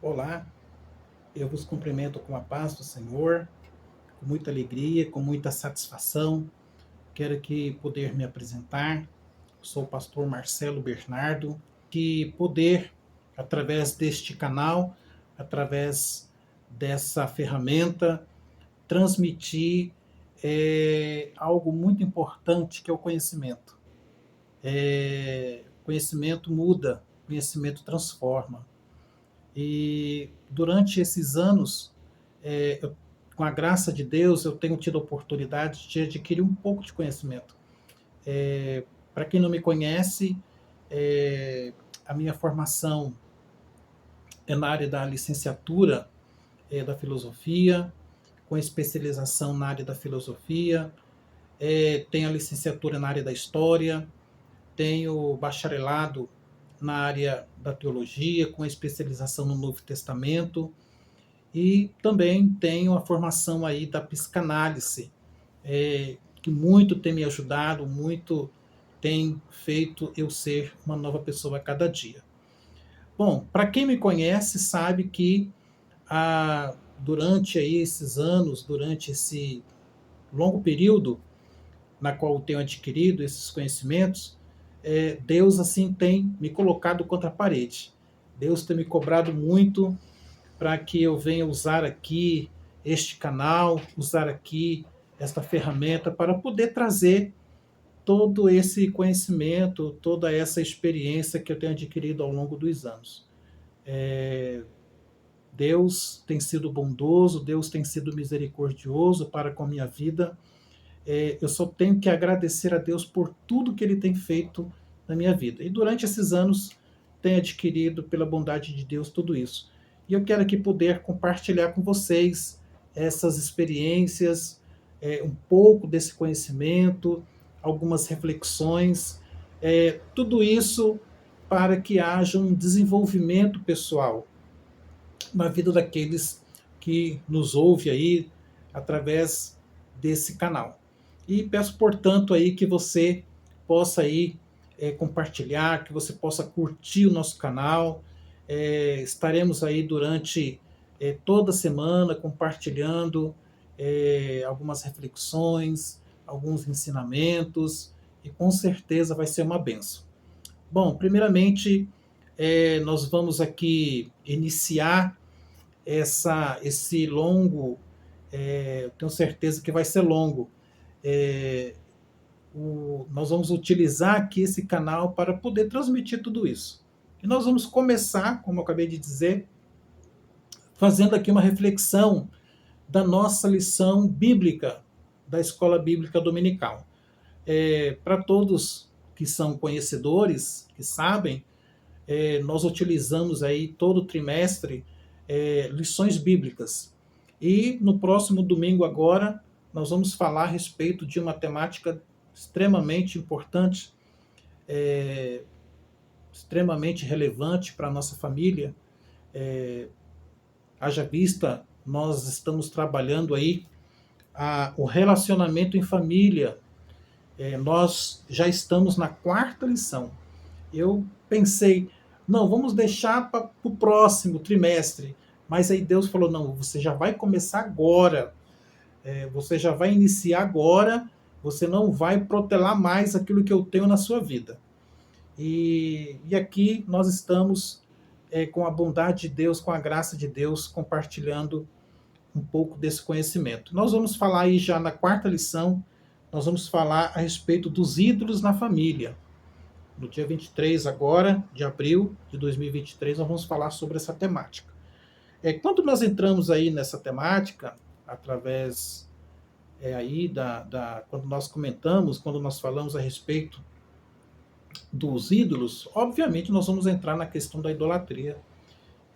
Olá, eu vos cumprimento com a paz do Senhor, com muita alegria, com muita satisfação. Quero aqui poder me apresentar. Sou o pastor Marcelo Bernardo, que poder, através deste canal, através dessa ferramenta, transmitir algo muito importante que é o conhecimento. Conhecimento muda, conhecimento transforma. E durante esses anos, com a graça de Deus, eu tenho tido a oportunidade de adquirir um pouco de conhecimento. Para quem não me conhece, é, a minha formação é na área da licenciatura da filosofia, com especialização na área da filosofia, tenho a licenciatura na área da história, tenho bacharelado na área da teologia, com especialização no Novo Testamento, e também tenho a formação aí da psicanálise, que muito tem me ajudado, muito tem feito eu ser uma nova pessoa a cada dia. Bom, para quem me conhece sabe que durante aí esses anos, durante esse longo período na qual eu tenho adquirido esses conhecimentos, Deus assim tem me colocado contra a parede. Deus tem me cobrado muito para que eu venha usar aqui este canal, usar aqui esta ferramenta para poder trazer todo esse conhecimento, toda essa experiência que eu tenho adquirido ao longo dos anos. Deus tem sido bondoso, Deus tem sido misericordioso para com a minha vida. Eu só tenho que agradecer a Deus por tudo que Ele tem feito na minha vida. E durante esses anos, tenho adquirido, pela bondade de Deus, tudo isso. E eu quero aqui poder compartilhar com vocês essas experiências, um pouco desse conhecimento, algumas reflexões, tudo isso para que haja um desenvolvimento pessoal na vida daqueles que nos ouvem aí através desse canal. E peço, portanto, aí que você possa aí compartilhar, que você possa curtir o nosso canal. Estaremos aí durante toda semana compartilhando algumas reflexões, alguns ensinamentos, e com certeza vai ser uma benção. Bom, primeiramente, nós vamos aqui iniciar esse longo, tenho certeza que vai ser longo. Nós vamos utilizar aqui esse canal para poder transmitir tudo isso. E nós vamos começar, como eu acabei de dizer, fazendo aqui uma reflexão da nossa lição bíblica da Escola Bíblica Dominical. Para todos que são conhecedores, que sabem, nós utilizamos aí todo trimestre lições bíblicas. E no próximo domingo agora, nós vamos falar a respeito de uma temática extremamente importante, extremamente relevante para a nossa família. Haja vista, nós estamos trabalhando aí o relacionamento em família. Nós já estamos na 4ª lição. Eu pensei, não, vamos deixar para o próximo trimestre. Mas aí Deus falou, não, você já vai começar agora. Você já vai iniciar agora. Você não vai protelar mais aquilo que eu tenho na sua vida. E aqui nós estamos, com a bondade de Deus, com a graça de Deus, compartilhando um pouco desse conhecimento. Nós vamos falar aí já na 4ª lição, nós vamos falar a respeito dos ídolos na família. No dia 23 agora, de abril de 2023, nós vamos falar sobre essa temática. Quando nós entramos aí nessa temática, através aí quando nós comentamos, quando nós falamos a respeito dos ídolos, obviamente nós vamos entrar na questão da idolatria.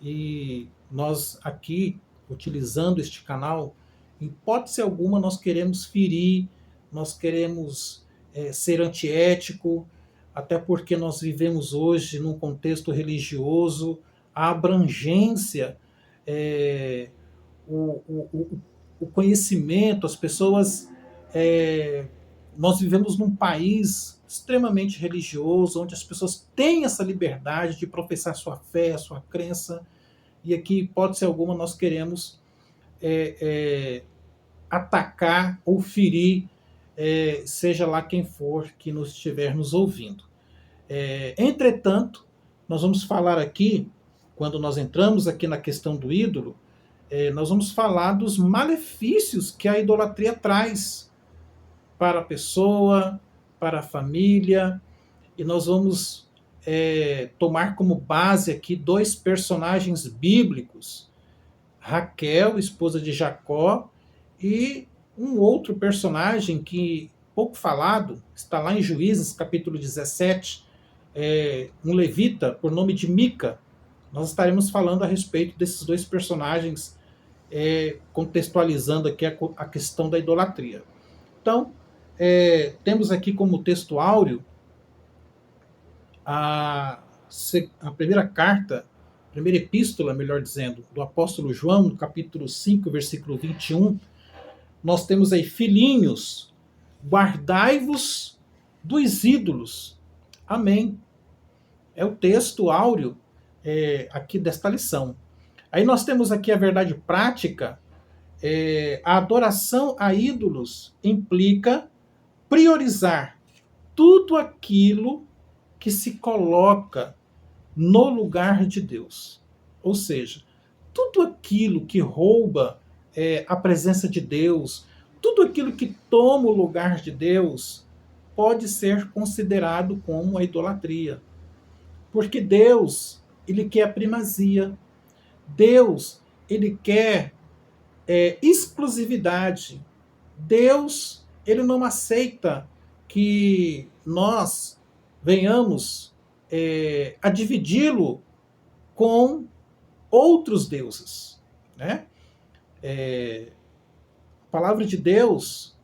E nós aqui, utilizando este canal, em hipótese alguma nós queremos ferir, nós queremos ser antiético, até porque nós vivemos hoje num contexto religioso, a abrangência, o conhecimento, as pessoas. Nós vivemos num país extremamente religioso, onde as pessoas têm essa liberdade de professar sua fé, sua crença. e aqui, hipótese alguma, nós queremos atacar ou ferir, seja lá quem for que nos estiver nos ouvindo. Entretanto, nós vamos falar aqui, quando nós entramos aqui na questão do ídolo, nós vamos falar dos malefícios que a idolatria traz para a pessoa, para a família, e nós vamos tomar como base aqui dois personagens bíblicos, Raquel, esposa de Jacó, e um outro personagem que, pouco falado, está lá em Juízes, capítulo 17, um levita por nome de Mica. Nós estaremos falando a respeito desses dois personagens, contextualizando aqui a questão da idolatria. Então, temos aqui como texto áureo a primeira carta, a primeira epístola, melhor dizendo, do apóstolo João, no capítulo 5, versículo 21. Nós temos aí: filhinhos, guardai-vos dos ídolos. Amém. É o texto áureo aqui desta lição. Aí nós temos aqui a verdade prática. A adoração a ídolos implica priorizar tudo aquilo que se coloca no lugar de Deus. Ou seja, tudo aquilo que rouba a presença de Deus, tudo aquilo que toma o lugar de Deus, pode ser considerado como a idolatria. Porque Deus, ele quer a primazia. Deus, ele quer exclusividade. Deus, ele não aceita que nós venhamos a dividi-lo com outros deuses, né? A palavra de Deus,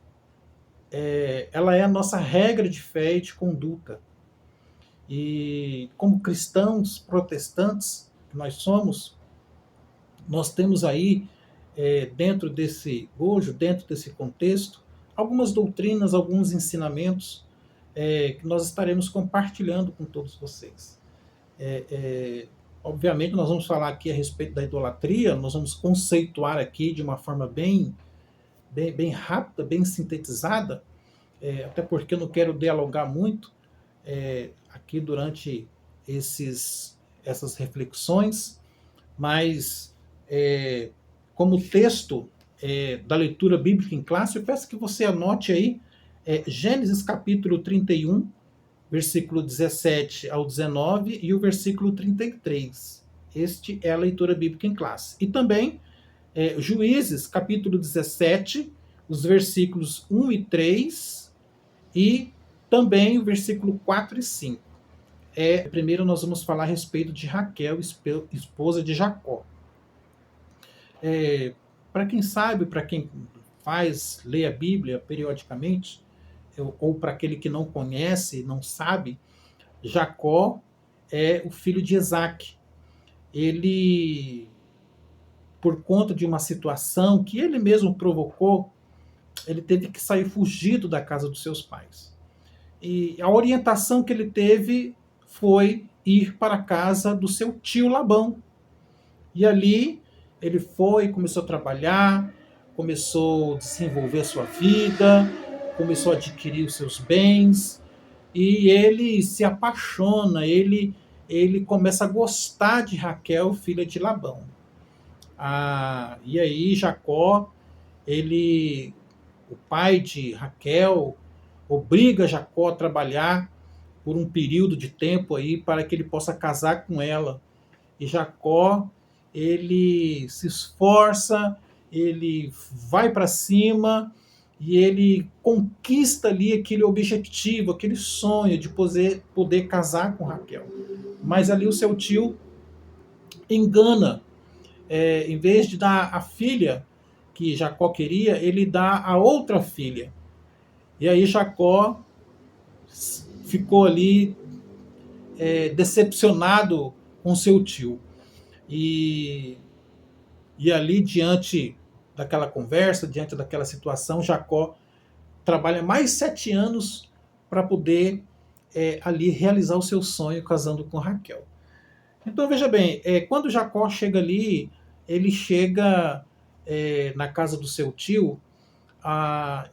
ela é a nossa regra de fé e de conduta. E como cristãos protestantes que nós somos, nós temos aí, dentro desse bojo, dentro desse contexto, algumas doutrinas, alguns ensinamentos que nós estaremos compartilhando com todos vocês. Obviamente, nós vamos falar aqui a respeito da idolatria, nós vamos conceituar aqui de uma forma bem rápida, bem sintetizada, até porque eu não quero dialogar muito aqui durante essas reflexões, mas como texto da leitura bíblica em classe, eu peço que você anote aí Gênesis capítulo 31, versículo 17 ao 19 e o versículo 33. Este é a leitura bíblica em classe. E também Juízes capítulo 17, os versículos 1 e 3 e também o versículo 4 e 5. Primeiro nós vamos falar a respeito de Raquel, esposa de Jacó. Para quem sabe, para quem lê a Bíblia periodicamente, ou para aquele que não conhece, não sabe, Jacó é o filho de Isaac. Ele, por conta de uma situação que ele mesmo provocou, ele teve que sair fugido da casa dos seus pais. E a orientação que ele teve foi ir para a casa do seu tio Labão. E ali ele começou a trabalhar, começou a desenvolver a sua vida, começou a adquirir os seus bens, e ele se apaixona, ele começa a gostar de Raquel, filha de Labão. E aí Jacó, o pai de Raquel, obriga Jacó a trabalhar por um período de tempo aí para que ele possa casar com ela. E Jacó, ele se esforça, ele vai para cima e ele conquista ali aquele objetivo, aquele sonho de poder casar com Raquel. Mas ali o seu tio engana. Em vez de dar a filha que Jacó queria, ele dá a outra filha. E aí Jacó ficou ali decepcionado com seu tio. E ali, diante daquela conversa, diante daquela situação, Jacó trabalha mais 7 anos para poder ali realizar o seu sonho casando com Raquel. Então, veja bem, quando Jacó chega ali, ele chega na casa do seu tio,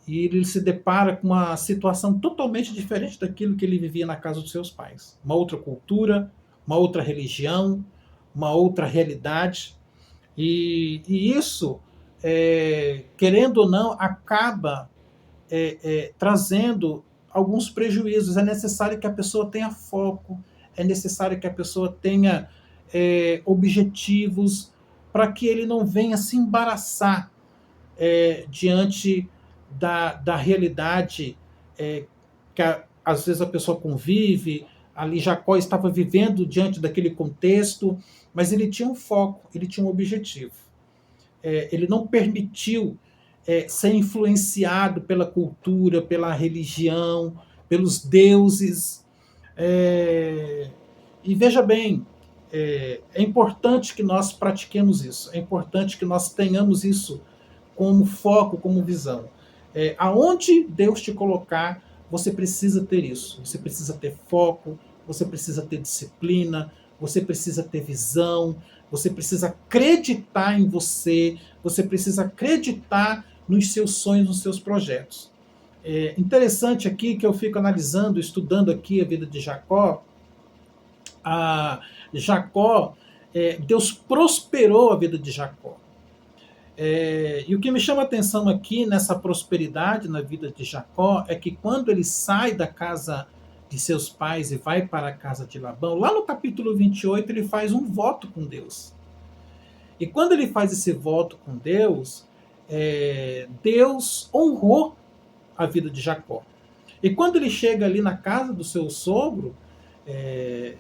e ele se depara com uma situação totalmente diferente daquilo que ele vivia na casa dos seus pais. Uma outra cultura, uma outra religião, uma outra realidade. E isso, querendo ou não, acaba trazendo alguns prejuízos. É necessário que a pessoa tenha foco, é necessário que a pessoa tenha objetivos, para que ele não venha se embaraçar diante da realidade que às vezes a pessoa convive. Ali Jacó estava vivendo diante daquele contexto, mas ele tinha um foco, ele tinha um objetivo. Ele não permitiu ser influenciado pela cultura, pela religião, pelos deuses. E veja bem, é importante que nós pratiquemos isso, é importante que nós tenhamos isso como foco, como visão. Aonde Deus te colocar, você precisa ter isso. Você precisa ter foco, você precisa ter disciplina, você precisa ter visão, você precisa acreditar em você, você precisa acreditar nos seus sonhos, nos seus projetos. É interessante aqui que eu fico analisando, estudando aqui a vida de Jacó. Jacó, Deus prosperou a vida de Jacó. E o que me chama a atenção aqui nessa prosperidade na vida de Jacó é que quando ele sai da casa de seus pais e vai para a casa de Labão, lá no capítulo 28 ele faz um voto com Deus. E quando ele faz esse voto com Deus, Deus honrou a vida de Jacó. E quando ele chega ali na casa do seu sogro,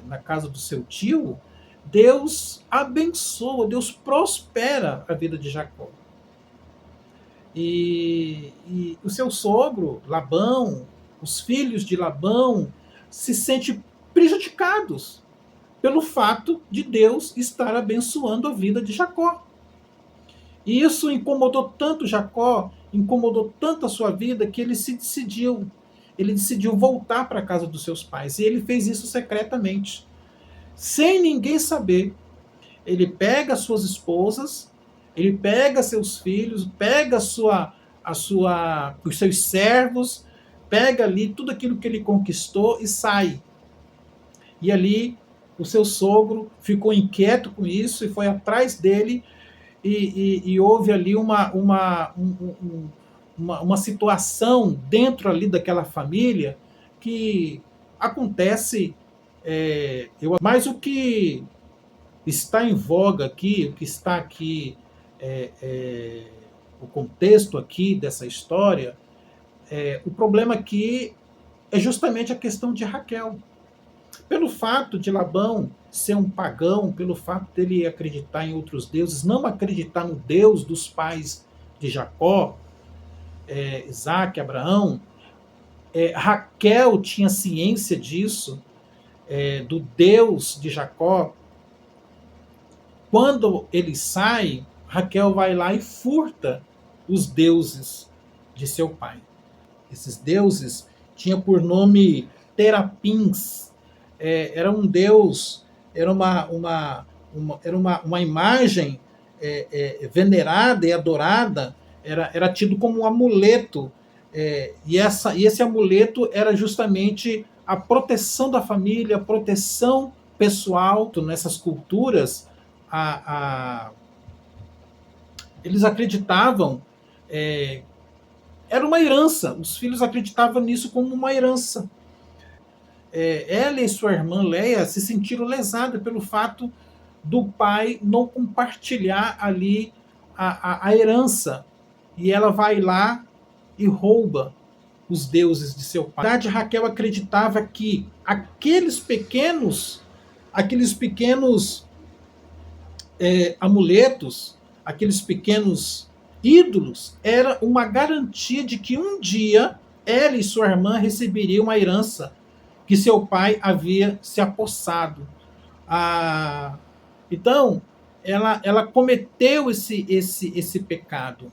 na casa do seu tio, Deus abençoa, Deus prospera a vida de Jacó. E o seu sogro, Labão, os filhos de Labão, se sentem prejudicados pelo fato de Deus estar abençoando a vida de Jacó. E isso incomodou tanto Jacó, incomodou tanto a sua vida, que ele decidiu voltar para a casa dos seus pais. E ele fez isso secretamente, sem ninguém saber. Ele pega as suas esposas, ele pega seus filhos, pega os seus servos, pega ali tudo aquilo que ele conquistou e sai. E ali o seu sogro ficou inquieto com isso e foi atrás dele, e houve ali uma situação dentro ali daquela família que acontece. Mas o que está em voga aqui, o que está aqui, o contexto aqui dessa história, o problema aqui é justamente a questão de Raquel. Pelo fato de Labão ser um pagão, pelo fato dele acreditar em outros deuses, não acreditar no Deus dos pais de Jacó, Isaac, Abraão, Raquel tinha ciência disso, do Deus de Jacó. Quando ele sai, Raquel vai lá e furta os deuses de seu pai. Esses deuses tinham por nome Terapins. Era um deus, era uma imagem venerada e adorada, era tido como um amuleto. E esse amuleto era justamente a proteção da família, a proteção pessoal. Nessas culturas, eles acreditavam, era uma herança, os filhos acreditavam nisso como uma herança. Ela e sua irmã Leia se sentiram lesadas pelo fato do pai não compartilhar ali a herança, e ela vai lá e rouba os deuses de seu pai. Na verdade, Raquel acreditava que aqueles pequenos amuletos, aqueles pequenos ídolos, era uma garantia de que um dia ela e sua irmã receberiam uma herança que seu pai havia se apossado. Então, ela cometeu esse pecado.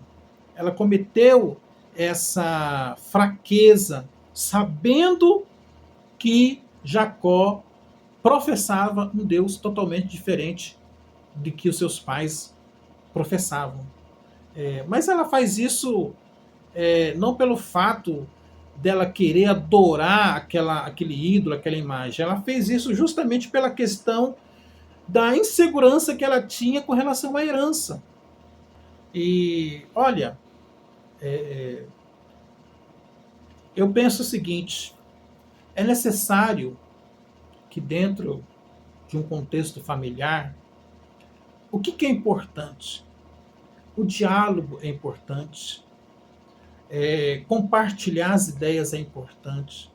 Ela cometeu essa fraqueza, sabendo que Jacó professava um Deus totalmente diferente de que os seus pais professavam. Mas ela faz isso não pelo fato dela querer adorar aquele ídolo, aquela imagem. Ela fez isso justamente pela questão da insegurança que ela tinha com relação à herança. E olha, eu penso o seguinte: é necessário que dentro de um contexto familiar, o que é importante? O diálogo é importante, compartilhar as ideias é importante,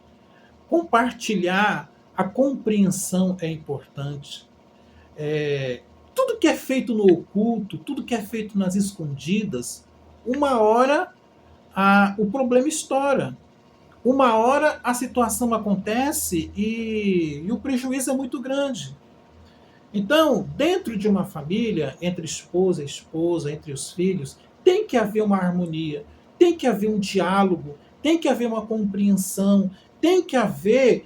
compartilhar a compreensão é importante. Tudo que é feito no oculto, tudo que é feito nas escondidas, uma hora o problema estoura. Uma hora a situação acontece e o prejuízo é muito grande. Então, dentro de uma família, entre esposa e esposa, entre os filhos, tem que haver uma harmonia, tem que haver um diálogo, tem que haver uma compreensão, tem que haver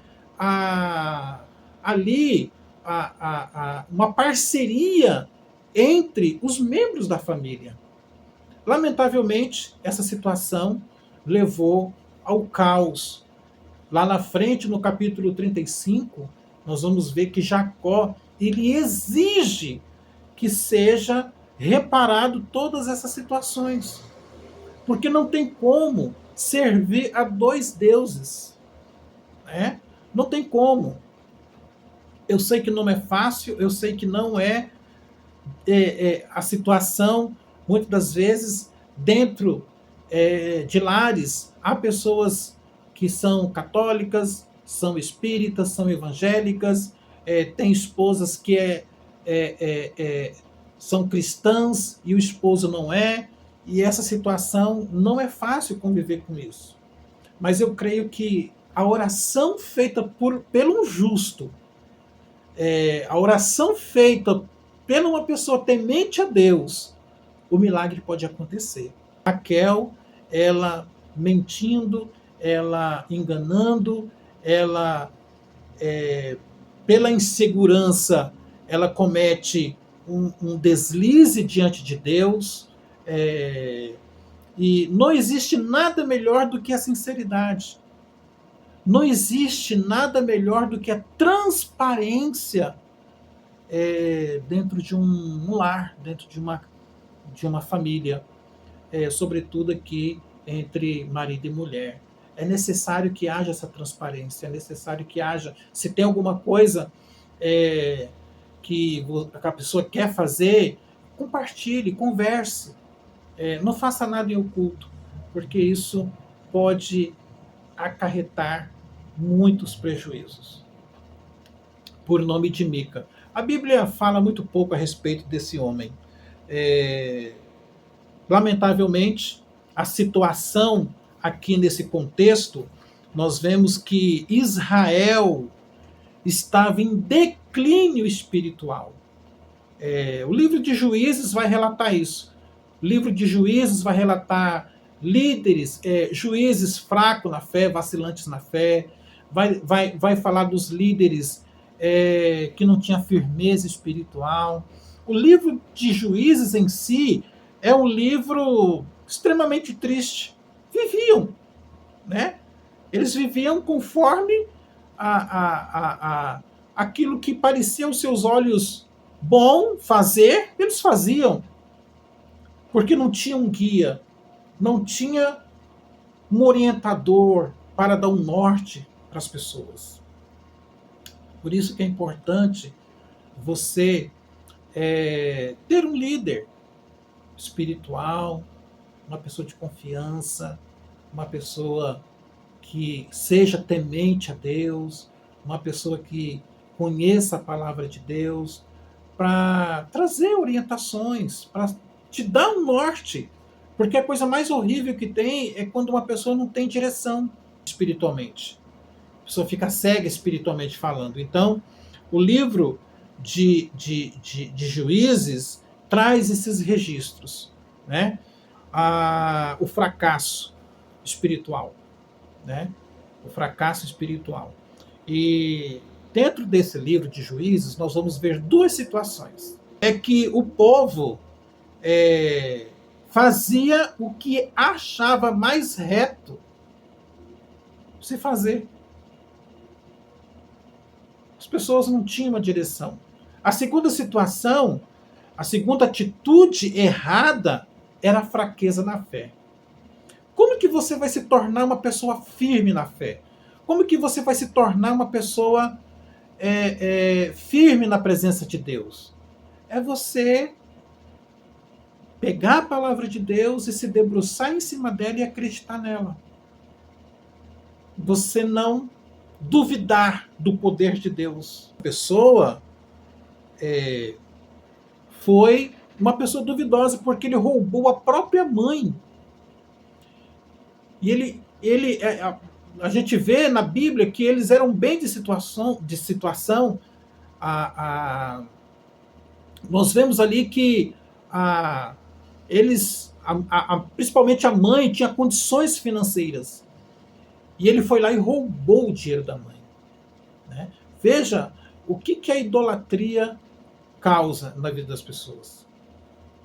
ali uma parceria entre os membros da família. Lamentavelmente, essa situação levou ao caos. Lá na frente, no capítulo 35, nós vamos ver que Jacó ele exige que seja reparado todas essas situações. Porque não tem como servir a dois deuses. Né? Não tem como. Eu sei que não é fácil, eu sei que não a situação, muitas das vezes, dentro de lares, há pessoas que são católicas, são espíritas, são evangélicas, tem esposas que são cristãs e o esposo não é, e essa situação não é fácil conviver com isso. Mas eu creio que a oração feita pelo um justo, a oração feita pela uma pessoa temente a Deus, o milagre pode acontecer. Raquel, ela mentindo, ela enganando, ela, pela insegurança, ela comete um deslize diante de Deus. E não existe nada melhor do que a sinceridade. Não existe nada melhor do que a transparência dentro de um lar, dentro de uma família, sobretudo aqui entre marido e mulher. É necessário que haja essa transparência, é necessário que haja, se tem alguma coisa que a pessoa quer fazer, compartilhe, converse, não faça nada em oculto, porque isso pode acarretar muitos prejuízos. Por nome de Mica. A Bíblia fala muito pouco a respeito desse homem. Lamentavelmente, a situação aqui nesse contexto, nós vemos que Israel estava em declínio espiritual. O livro de Juízes vai relatar isso. O livro de Juízes vai relatar líderes, juízes fracos na fé, vacilantes na fé. Vai falar dos líderes que não tinham firmeza espiritual. O livro de Juízes em si é um livro extremamente triste. Viviam, né? Eles viviam conforme aquilo que parecia aos seus olhos bom fazer, eles faziam. Porque não tinha um guia, não tinha um orientador para dar um norte para as pessoas. Por isso que é importante você ter um líder espiritual, uma pessoa de confiança, uma pessoa que seja temente a Deus, uma pessoa que conheça a palavra de Deus, para trazer orientações, para te dar um norte. Porque a coisa mais horrível que tem é quando uma pessoa não tem direção espiritualmente. A pessoa fica cega espiritualmente falando. Então, o livro de Juízes traz esses registros, né? O fracasso espiritual, né? O fracasso espiritual. E dentro desse livro de Juízes, nós vamos ver duas situações. É que o povo fazia o que achava mais reto se fazer. As pessoas não tinham uma direção. A segunda situação, a segunda atitude errada era a fraqueza na fé. Como que você vai se tornar uma pessoa firme na fé? Como que você vai se tornar uma pessoa firme na presença de Deus? É você pegar a palavra de Deus e se debruçar em cima dela e acreditar nela. Você não duvidar do poder de Deus. A pessoa foi uma pessoa duvidosa porque ele roubou a própria mãe. E a gente vê na Bíblia que eles eram bem de situação. Nós vemos ali que principalmente a mãe, tinha condições financeiras. E ele foi lá e roubou o dinheiro da mãe. Né? Veja o que a idolatria causa na vida das pessoas.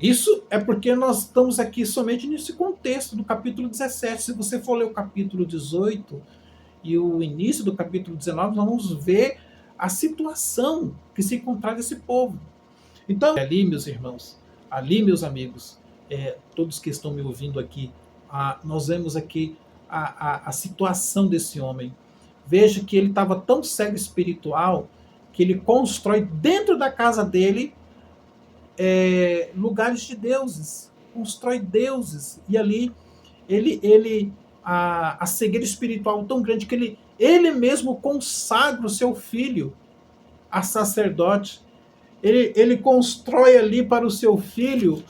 Isso é porque nós estamos aqui somente nesse contexto do capítulo 17. Se você for ler o capítulo 18 e o início do capítulo 19, nós vamos ver a situação que se encontrava esse povo. Então, ali, meus irmãos, ali, meus amigos, todos que estão me ouvindo aqui, nós vemos aqui a situação desse homem. Veja que ele estava tão cego espiritual que ele constrói dentro da casa dele lugares de deuses, constrói deuses, e ali a cegueira espiritual tão grande que ele mesmo consagra o seu filho a sacerdote. Ele constrói ali para o seu filho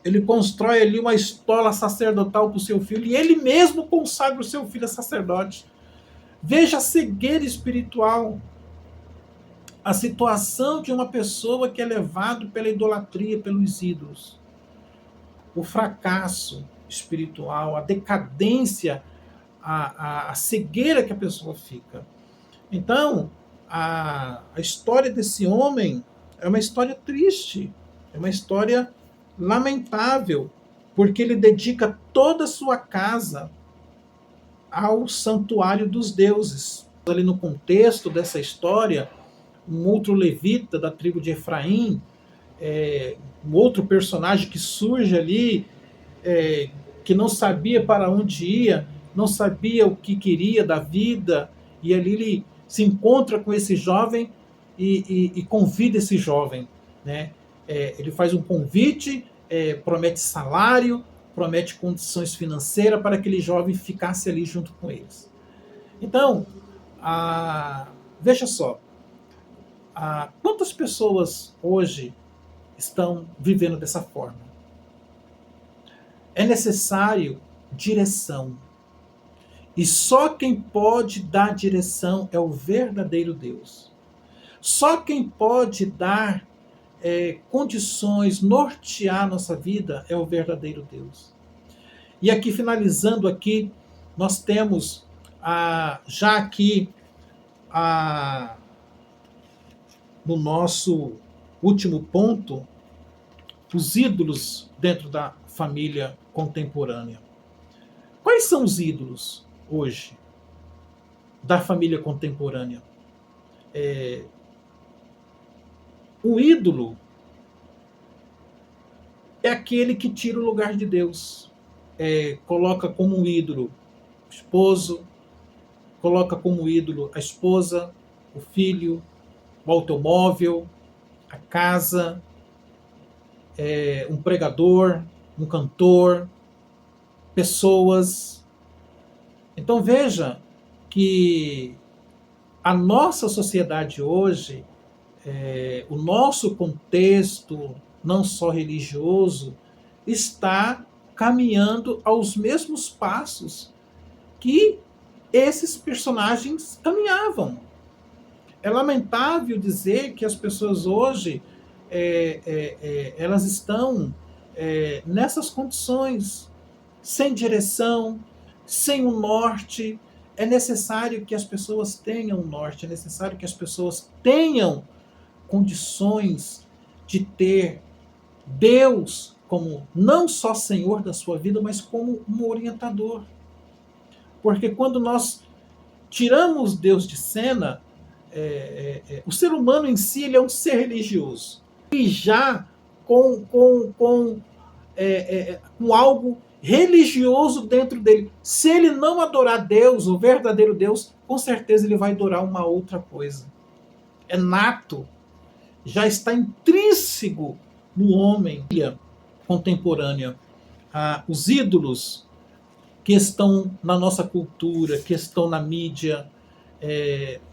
ele constrói ali uma estola sacerdotal para o seu filho, e ele mesmo consagra o seu filho a sacerdote. Veja a cegueira espiritual, a situação de uma pessoa que é levado pela idolatria, pelos ídolos. O fracasso espiritual, a decadência, a cegueira que a pessoa fica. Então, a história desse homem é uma história triste, é uma história lamentável, porque ele dedica toda a sua casa ao santuário dos deuses. Ali no contexto dessa história, um outro levita da tribo de Efraim, um outro personagem que surge ali, que não sabia para onde ia, não sabia o que queria da vida, e ali ele se encontra com esse jovem e convida esse jovem. Né? Ele faz um convite, promete salário, promete condições financeiras para aquele jovem ficasse ali junto com eles. Então, veja só, quantas pessoas hoje estão vivendo dessa forma? É necessário direção. E só quem pode dar direção é o verdadeiro Deus. Só quem pode dar condições, nortear nossa vida é o verdadeiro Deus. E aqui, finalizando aqui, nós temos já aqui no nosso último ponto, os ídolos dentro da família contemporânea. Quais são os ídolos hoje da família contemporânea? O ídolo é aquele que tira o lugar de Deus. Coloca como um ídolo o esposo, coloca como ídolo a esposa, o filho, o automóvel, a casa, um pregador, um cantor, pessoas. Então veja que a nossa sociedade hoje, o nosso contexto, não só religioso, está caminhando aos mesmos passos que esses personagens caminhavam. É lamentável dizer que as pessoas hoje elas estão nessas condições, sem direção, sem um norte, é necessário que as pessoas tenham um norte, é necessário que as pessoas tenham condições de ter Deus como não só Senhor da sua vida, mas como um orientador. Porque quando nós tiramos Deus de cena, o ser humano em si ele é um ser religioso. E já com algo religioso dentro dele. Se ele não adorar Deus, o verdadeiro Deus, com certeza ele vai adorar uma outra coisa. É nato, já está intrínseco no homem contemporânea. Os ídolos que estão na nossa cultura, que estão na mídia,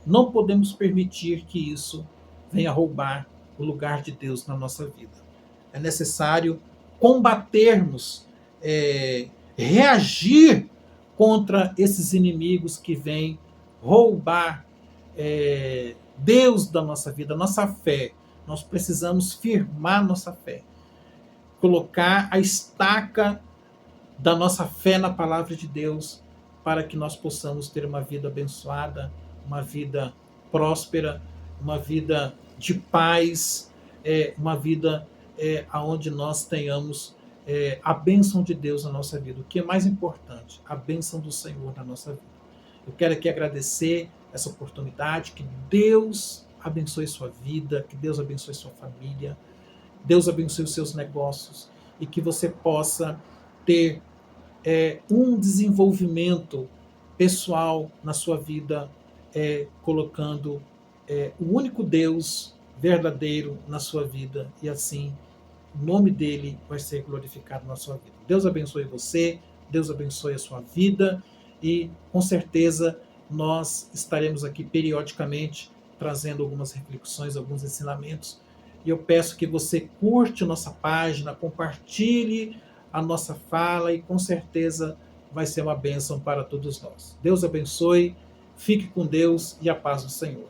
não podemos permitir que isso venha roubar o lugar de Deus na nossa vida. É necessário combatermos, reagir contra esses inimigos que vêm roubar Deus da nossa vida, nossa fé. Nós precisamos firmar nossa fé, colocar a estaca da nossa fé na palavra de Deus, para que nós possamos ter uma vida abençoada, uma vida próspera, uma vida de paz, uma vida onde nós tenhamos a bênção de Deus na nossa vida. O que é mais importante? A bênção do Senhor na nossa vida. Eu quero aqui agradecer essa oportunidade, que Deus abençoe sua vida, que Deus abençoe sua família, Deus abençoe os seus negócios e que você possa ter um desenvolvimento pessoal na sua vida, colocando o único Deus verdadeiro na sua vida, e assim o nome dele vai ser glorificado na sua vida. Deus abençoe você, Deus abençoe a sua vida, e com certeza nós estaremos aqui periodicamente trazendo algumas reflexões, alguns ensinamentos, e eu peço que você curte a nossa página, compartilhe a nossa fala, e com certeza vai ser uma bênção para todos nós. Deus abençoe, fique com Deus e a paz do Senhor.